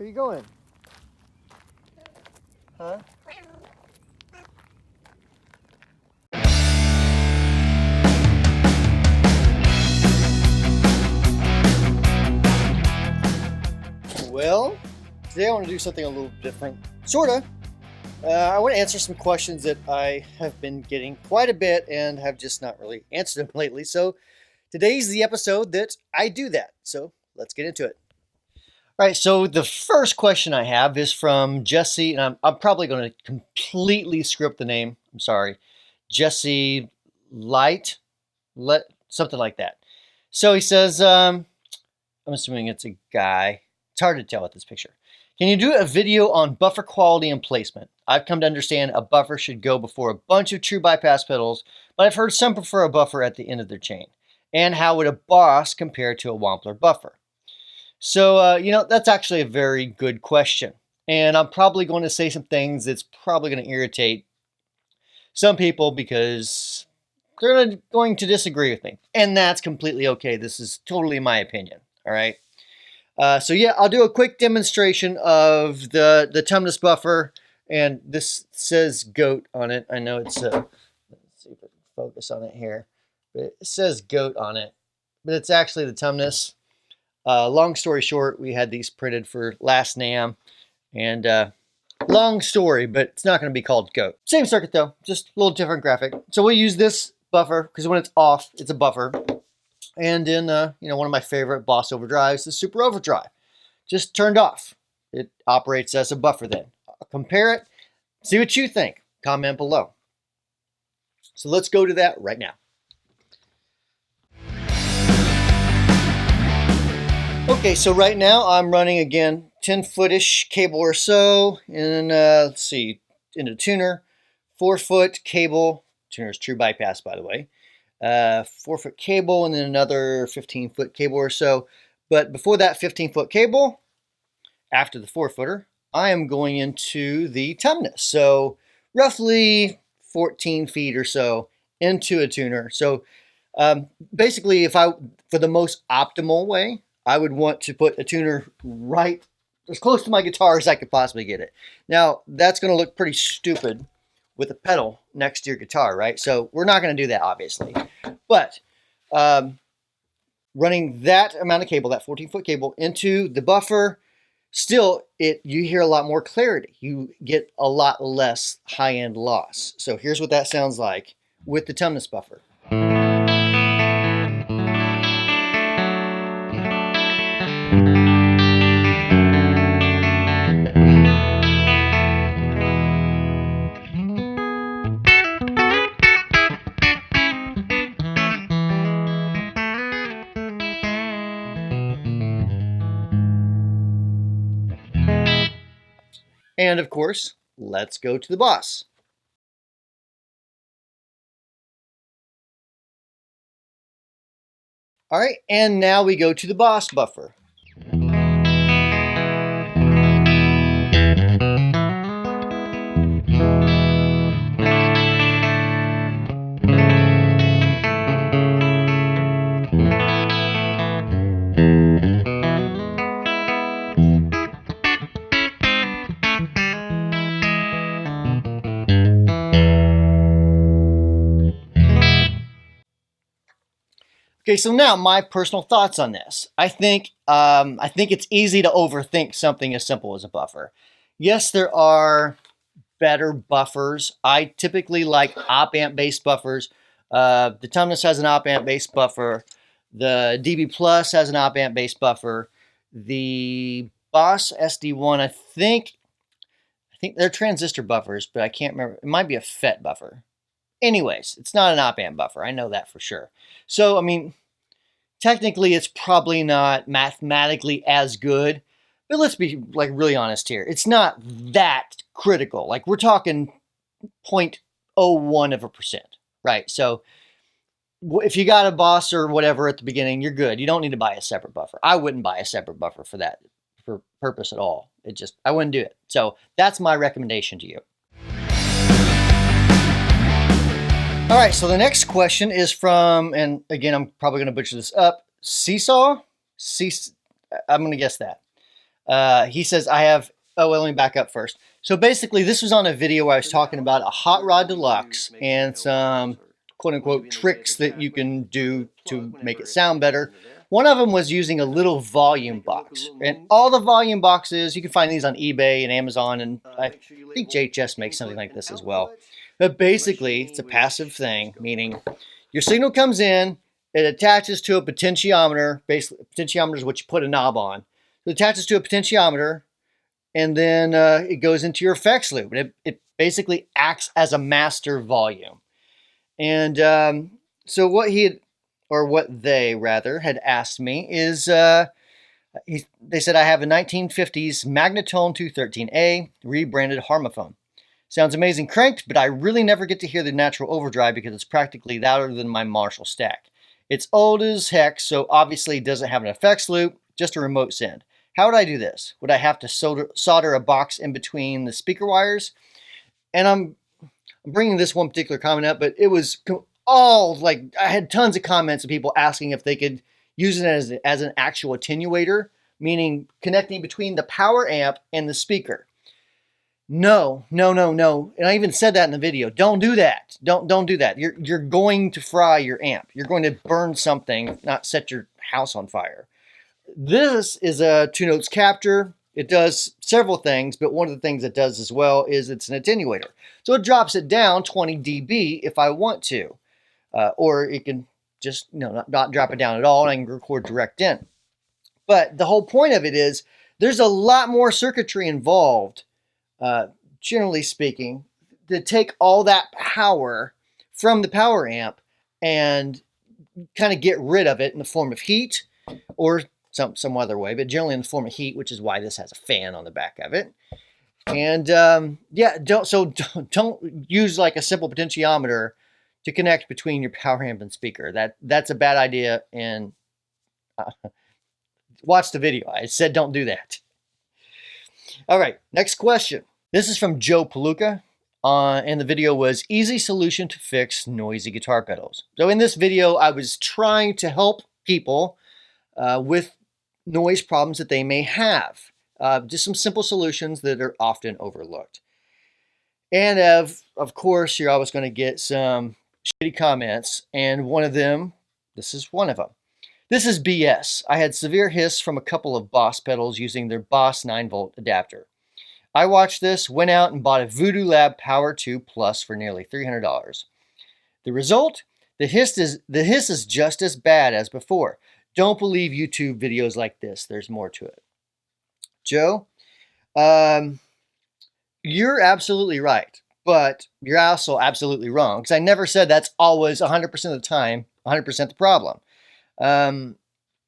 Where are you going? Huh? Well, today I want to do something a little different. Sorta. I want to answer some questions that I have been getting quite a bit and have just not really answered them lately. So today's the episode that I do that. So let's get into it. All right, so the first question I have is from Jesse, and I'm probably going to completely script the name. I'm sorry. Jesse something like that. So he says, I'm assuming it's a guy. It's hard to tell with this picture. Can you do a video on buffer quality and placement? I've come to understand a buffer should go before a bunch of true bypass pedals, but I've heard some prefer a buffer at the end of their chain. And how would a Boss compare to a Wampler buffer? So, that's actually a very good question. And I'm probably going to say some things that's probably going to irritate some people because they're going to disagree with me. And that's completely okay. This is totally my opinion. All right. So yeah, I'll do a quick demonstration of the Tumnus buffer. And this says GOAT on it. I know it's, let's see if I can focus on it here. But it says GOAT on it. But it's actually the Tumnus. Long story short, we had these printed for last NAMM, and long story, but it's not going to be called GOAT. Same circuit though, just a little different graphic. So we'll use this buffer because when it's off, it's a buffer. And in one of my favorite Boss overdrives, the Super Overdrive, just turned off. It operates as a buffer then. I'll compare it, see what you think. Comment below. So let's go to that right now. Okay, so right now I'm running again 10-foot-ish cable or so, and let's see, in a tuner, 4-foot cable. Tuner's true bypass, by the way. 4-foot cable, and then another 15-foot cable or so. But before that 15-foot cable, after the 4-footer, I am going into the Tumnus. So roughly 14 feet or so into a tuner. So basically, for the most optimal way, I would want to put a tuner right as close to my guitar as I could possibly get it. Now, that's going to look pretty stupid with a pedal next to your guitar, right? So we're not going to do that, obviously. But running that amount of cable, that 14-foot cable, into the buffer, still, you hear a lot more clarity. You get a lot less high-end loss. So here's what that sounds like with the Tumnus buffer. And of course, let's go to the Boss. All right, and now we go to the Boss buffer. Okay, so now my personal thoughts on this. I think it's easy to overthink something as simple as a buffer. Yes, there are better buffers. I typically like op-amp-based buffers. The Tumnus has an op-amp-based buffer. The DB Plus has an op-amp-based buffer. The Boss SD1, I think they're transistor buffers, but I can't remember. It might be a FET buffer. Anyways, it's not an op-amp buffer. I know that for sure. So, I mean, technically, it's probably not mathematically as good, but let's be really honest here. It's not that critical. Like we're talking 0.01%, right? So if you got a Boss or whatever at the beginning, you're good. You don't need to buy a separate buffer. I wouldn't buy a separate buffer for that purpose at all. I wouldn't do it. So that's my recommendation to you. All right, so the next question is from, and again, I'm probably going to butcher this up, Seesaw? I'm going to guess that. He says, I have, oh, well, let me back up first. So basically, this was on a video where I was talking about a Hot Rod Deluxe and some quote-unquote tricks that you can do to make it sound better. One of them was using a little volume box. And all the volume boxes, you can find these on eBay and Amazon, and I think JHS makes something like this as well. But basically, it's a passive thing, meaning your signal comes in, it attaches to a potentiometer. Basically, a potentiometer is what you put a knob on. It attaches to a potentiometer, and then it goes into your effects loop. And it basically acts as a master volume. And so what they had asked me is, they said, I have a 1950s Magnatone 213A rebranded harmophone. Sounds amazing cranked, but I really never get to hear the natural overdrive because it's practically louder than my Marshall stack. It's old as heck, so obviously it doesn't have an effects loop, just a remote send. How would I do this? Would I have to solder a box in between the speaker wires? And I'm bringing this one particular comment up, but it was all like, I had tons of comments of people asking if they could use it as an actual attenuator, meaning connecting between the power amp and the speaker. No. And I even said that in the video. Don't do that. Don't do that. You're going to fry your amp. You're going to burn something, not set your house on fire. This is a 2-notes capture. It does several things, but one of the things it does as well is it's an attenuator. So it drops it down 20 dB if I want to. Or it can just not drop it down at all, and I can record direct in. But the whole point of it is there's a lot more circuitry involved, generally speaking, to take all that power from the power amp and kind of get rid of it in the form of heat or some other way, but generally in the form of heat, which is why this has a fan on the back of it. And don't use like a simple potentiometer to connect between your power amp and speaker. That's a bad idea, and watch the video. I said don't do that. All right, next question. This is from Joe Paluca, and the video was easy solution to fix noisy guitar pedals. So in this video, I was trying to help people with noise problems that they may have. Just some simple solutions that are often overlooked. And of course, you're always going to get some shitty comments, and one of them, this is one of them. This is BS. I had severe hiss from a couple of Boss pedals using their Boss 9-volt adapter. I watched this, went out and bought a Voodoo Lab Power 2 Plus for nearly $300. The result? The hiss is just as bad as before. Don't believe YouTube videos like this. There's more to it. Joe, you're absolutely right, but you're also absolutely wrong, because I never said that's always 100% of the time, 100% the problem.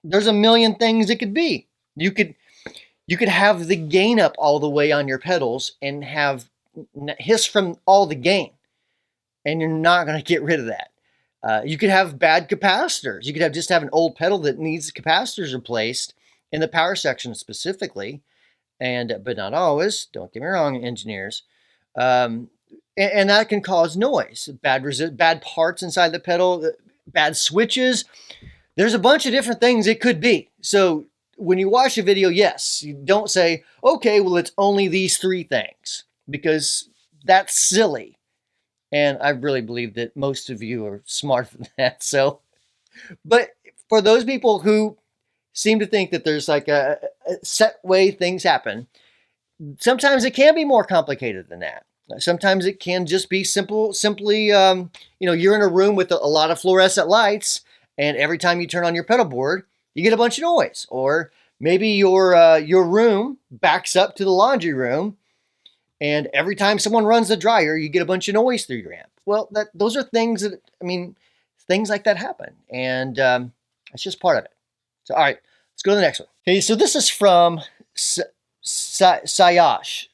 There's a million things it could be. You could have the gain up all the way on your pedals and have hiss from all the gain, and you're not going to get rid of that. You could have bad capacitors. You could just have an old pedal that needs capacitors replaced in the power section specifically, but not always. Don't get me wrong, engineers. And that can cause noise. Bad parts inside the pedal, bad switches. There's a bunch of different things it could be. So when you watch a video, yes, you don't say, okay, well, it's only these 3 things, because that's silly. And I really believe that most of you are smarter than that. So, but for those people who seem to think that there's like a set way things happen, sometimes it can be more complicated than that. Sometimes it can just be simply, you're in a room with a lot of fluorescent lights, and every time you turn on your pedal board, you get a bunch of noise. Or maybe your room backs up to the laundry room, and every time someone runs the dryer, you get a bunch of noise through your amp. Well, those are things that, things like that happen, and it's just part of it. So, all right, let's go to the next one. Okay, so this is from Sayash.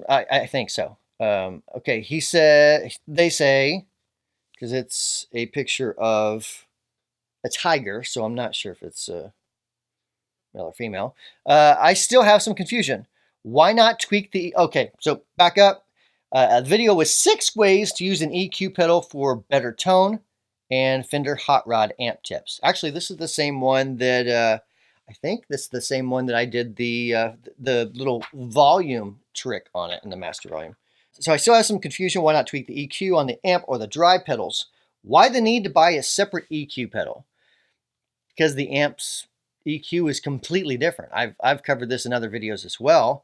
I think so. Okay, they say, because it's a picture of a tiger, so I'm not sure if it's male or female. I still have some confusion. Why not tweak okay, so back up. A video with 6 ways to use an EQ pedal for better tone and Fender Hot Rod amp tips. Actually, this is the same one that I think this is the same one that I did the little volume trick on it in the master volume. So I still have some confusion. Why not tweak the EQ on the amp or the drive pedals? Why the need to buy a separate EQ pedal? Because the amp's EQ is completely different. I've covered this in other videos as well.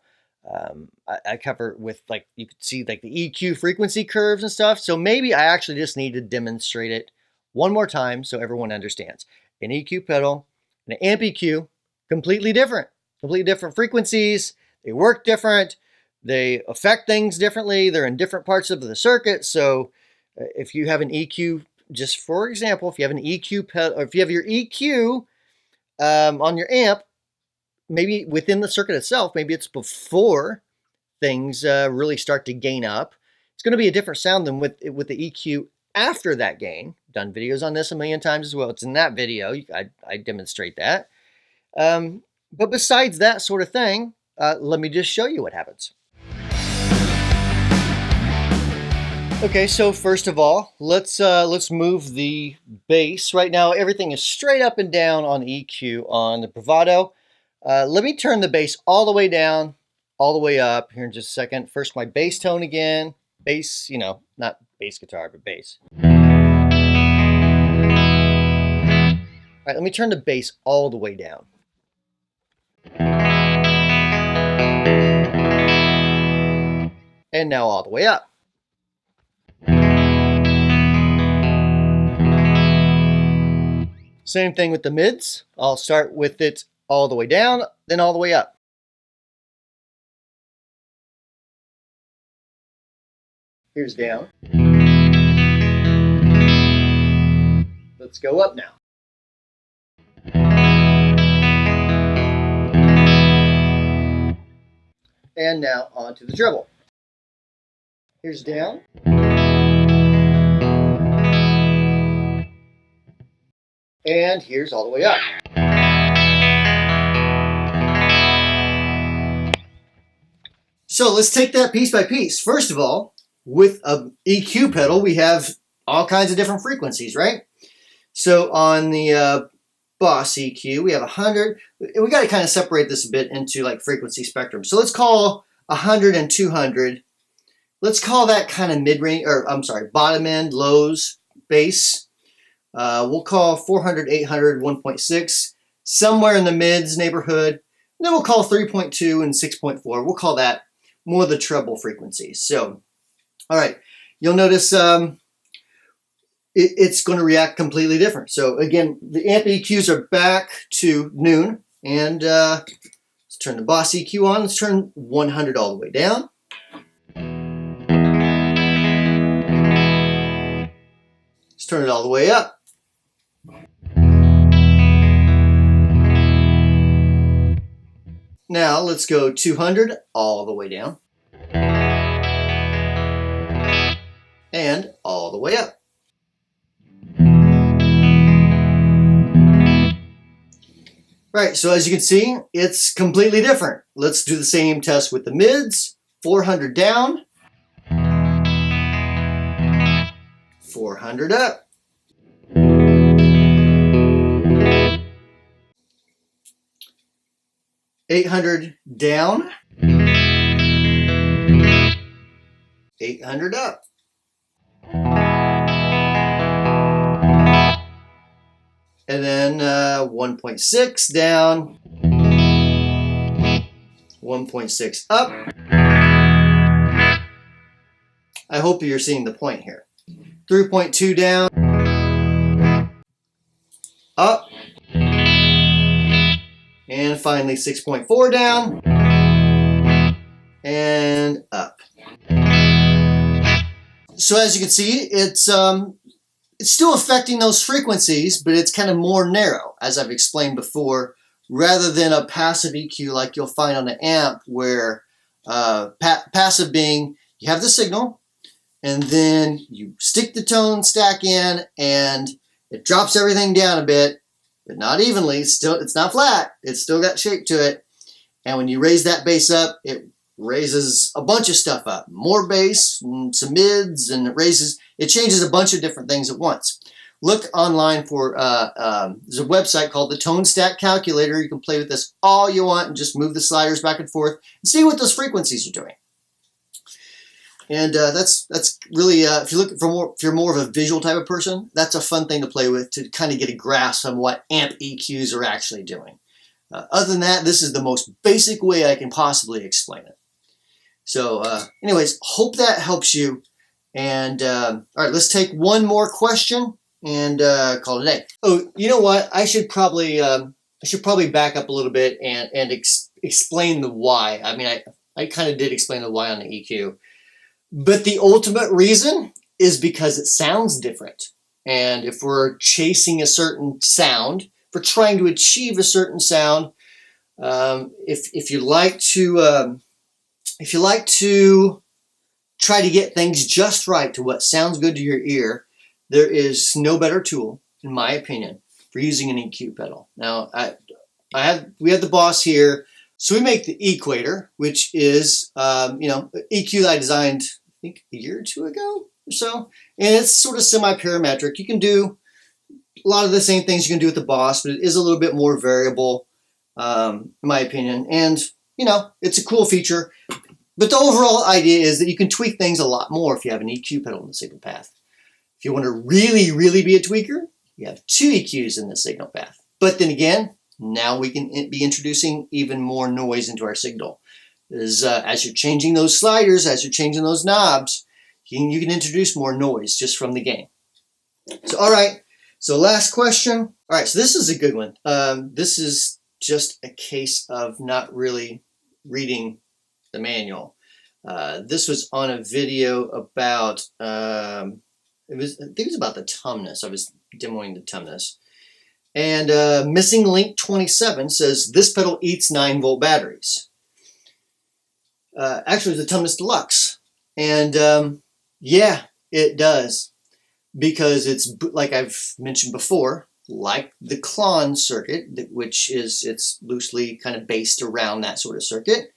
I cover with, like, you could see like the EQ frequency curves and stuff. So maybe I actually just need to demonstrate it one more time so everyone understands. An EQ pedal and an amp EQ, completely different frequencies. They work different. They affect things differently. They're in different parts of the circuit. So if you have an EQ, just for example, if you have an EQ pedal, or if you have your EQ on your amp, maybe within the circuit itself, maybe it's before things really start to gain up. It's going to be a different sound than with the EQ after that gain. Done videos on this a million times as well. It's in that video. I demonstrate that. But besides that sort of thing, let me just show you what happens. Okay, so first of all, let's move the bass. Right now, everything is straight up and down on EQ on the Bravado. Let me turn the bass all the way down, all the way up here in just a second. First, my bass tone again. Bass, you know, not bass guitar, but bass. All right, let me turn the bass all the way down. And now all the way up. Same thing with the mids. I'll start with it all the way down, then all the way up. Here's down. Let's go up now. And now on to the treble. Here's down. And here's all the way up. So let's take that piece by piece. First of all, with an EQ pedal, we have all kinds of different frequencies, right? So on the Boss EQ, we have 100. We got to kind of separate this a bit into like frequency spectrum. So let's call 100 and 200. Let's call that kind of mid-range, or I'm sorry, bottom end, lows, bass. We'll call 400, 800, 1.6, somewhere in the mids neighborhood. And then we'll call 3.2 and 6.4. We'll call that more the treble frequencies. So, all right, you'll notice it's going to react completely different. So again, the amp EQs are back to noon. And let's turn the Boss EQ on. Let's turn 100 all the way down. Let's turn it all the way up. Now let's go 200 all the way down. And all the way up. Right, so as you can see, it's completely different. Let's do the same test with the mids. 400 down. 400 up. $800 down, 800 up. And then 1.6 down, 1.6 up. I hope you're seeing the point here. 3.2 down, up. And finally 6.4 down and up. So as you can see, it's still affecting those frequencies, but it's kind of more narrow, as I've explained before, rather than a passive EQ like you'll find on an amp, where passive being you have the signal and then you stick the tone stack in and it drops everything down a bit. But not evenly. It's not flat. It's still got shape to it. And when you raise that bass up, it raises a bunch of stuff up. More bass, and some mids, and it changes a bunch of different things at once. look online for, there's a website called the Tone Stack Calculator. You can play with this all you want and just move the sliders back and forth and see what those frequencies are doing. And that's really, if you're more of a visual type of person, that's a fun thing to play with to kind of get a grasp on what amp EQs are actually doing. Other than that, this is the most basic way I can possibly explain it. So anyways, hope that helps you. And all right, let's take one more question and call it a day. Oh, you know what? I should probably back up a little bit and explain the why. I mean, I kind of did explain the why on the EQ, but the ultimate reason is because it sounds different. And if we're chasing a certain sound, if we're trying to achieve a certain sound, if you like to try to get things just right to what sounds good to your ear, there is no better tool, in my opinion, for using an EQ pedal. Now, we have the Boss here, so we make the Equator, which is EQ that I designed, I think, a year or two ago or so, and it's sort of semi-parametric. You can do a lot of the same things you can do with the Boss, but it is a little bit more variable, in my opinion, and it's a cool feature. But the overall idea is that you can tweak things a lot more if you have an EQ pedal in the signal path. If you want to really, really be a tweaker, you have 2 EQs in the signal path. But then again, now we can be introducing even more noise into our signal. As you're changing those sliders, as you're changing those knobs, you can introduce more noise just from the gain. So, all right. So last question. All right, so this is a good one. This is just a case of not really reading the manual. This was on a video about, I think it was about the Tumnus. I was demoing the Tumnus. And Missing Link 27 says, this pedal eats 9-volt batteries. Actually, it's the Tumnus Deluxe. And yeah, it does. Because it's, like I've mentioned before, like the Klon circuit, which it's loosely kind of based around that sort of circuit.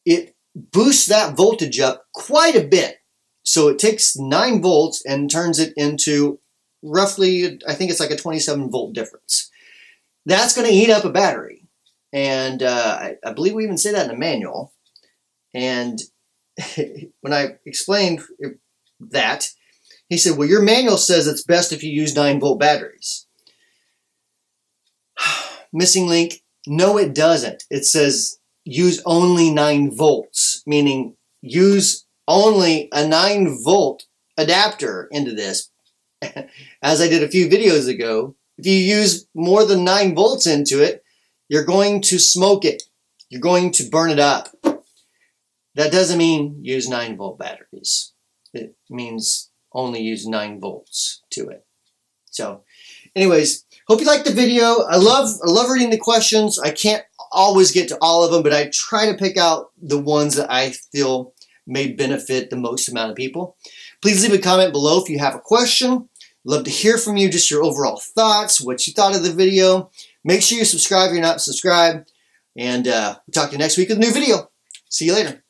It boosts that voltage up quite a bit. So it takes 9 volts and turns it into roughly, I think it's like a 27 volt difference. That's going to eat up a battery. And I believe we even say that in the manual. And when I explained that, he said, well, your manual says it's best if you use 9-volt batteries. Missing Link, no, it doesn't. It says use only 9 volts, meaning use only a 9-volt adapter into this. As I did a few videos ago, if you use more than 9 volts into it, you're going to smoke it. You're going to burn it up. That doesn't mean use 9-volt batteries. It means only use 9 volts to it. So anyways, hope you liked the video. I love reading the questions. I can't always get to all of them, but I try to pick out the ones that I feel may benefit the most amount of people. Please leave a comment below if you have a question. Love to hear from you, just your overall thoughts, what you thought of the video. Make sure you subscribe if you're not subscribed. And we'll talk to you next week with a new video. See you later.